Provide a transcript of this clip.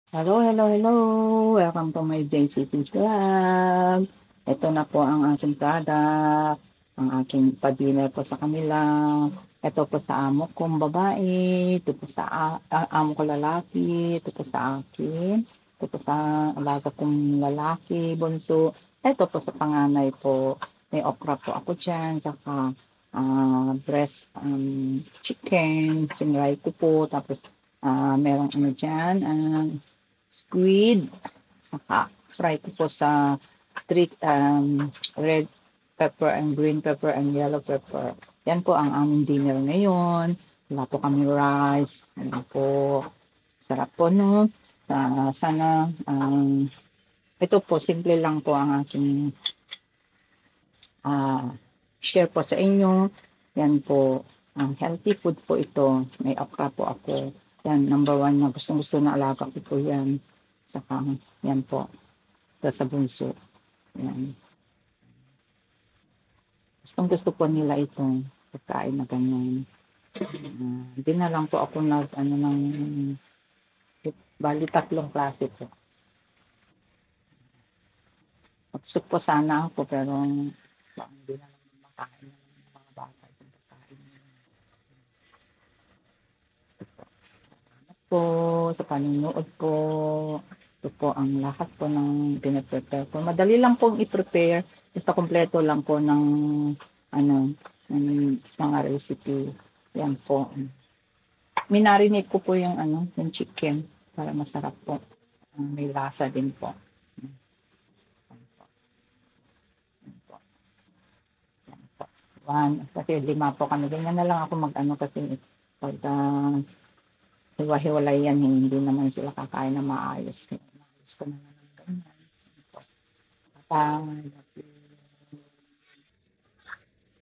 Hello, hello, hello! Welcome to my JCT Vlog. Ito na po ang aking product, ang aking pa-dinner po sa kanila. Ito po sa amo kong babae, ito po sa amo ko lalaki, ito po sa akin, ito po sa alaga kong lalaki, bunso. Ito po sa panganay po, may okra po ako dyan, saka breast chicken, sinry ko po, tapos merong ano dyan, squid, saka fry ko po sa red pepper and green pepper and yellow pepper. Yan po ang aming dinner ngayon. Wala po kami rice. Ano po, sarap po no. Sana, ito po, simple lang po ang aking share po sa inyo. Yan po, healthy food po ito. May okra po ako. Yan, number one na gustong gusto na alaga ko po yan. Saka, yan po, ito sa bunso. Yan. Gustong gusto po nila itong pagkain na ganyan. Hindi na lang po ako bali tatlong klase po. Gusto po sana ako pero hindi na lang makain ng mga bata itong pagkain. Po sa panunood po. Ito po ang lahat po ng pinaprepare ko. Madali lang pong i-prepare. Basta kompleto lang po ng ano, ng mga recipe. Yan po. Minarinate ko po yung yung chicken para masarap po. May lasa din po. Yan po. Yan po. Yan po. One, kasi lima po kami. Ganyan na lang ako mag-ano kasi pag hiwa-hiwalay yan, hindi naman sila kakain na maayos. Kaya maayos ko na lang ganyan. Ito. Patay,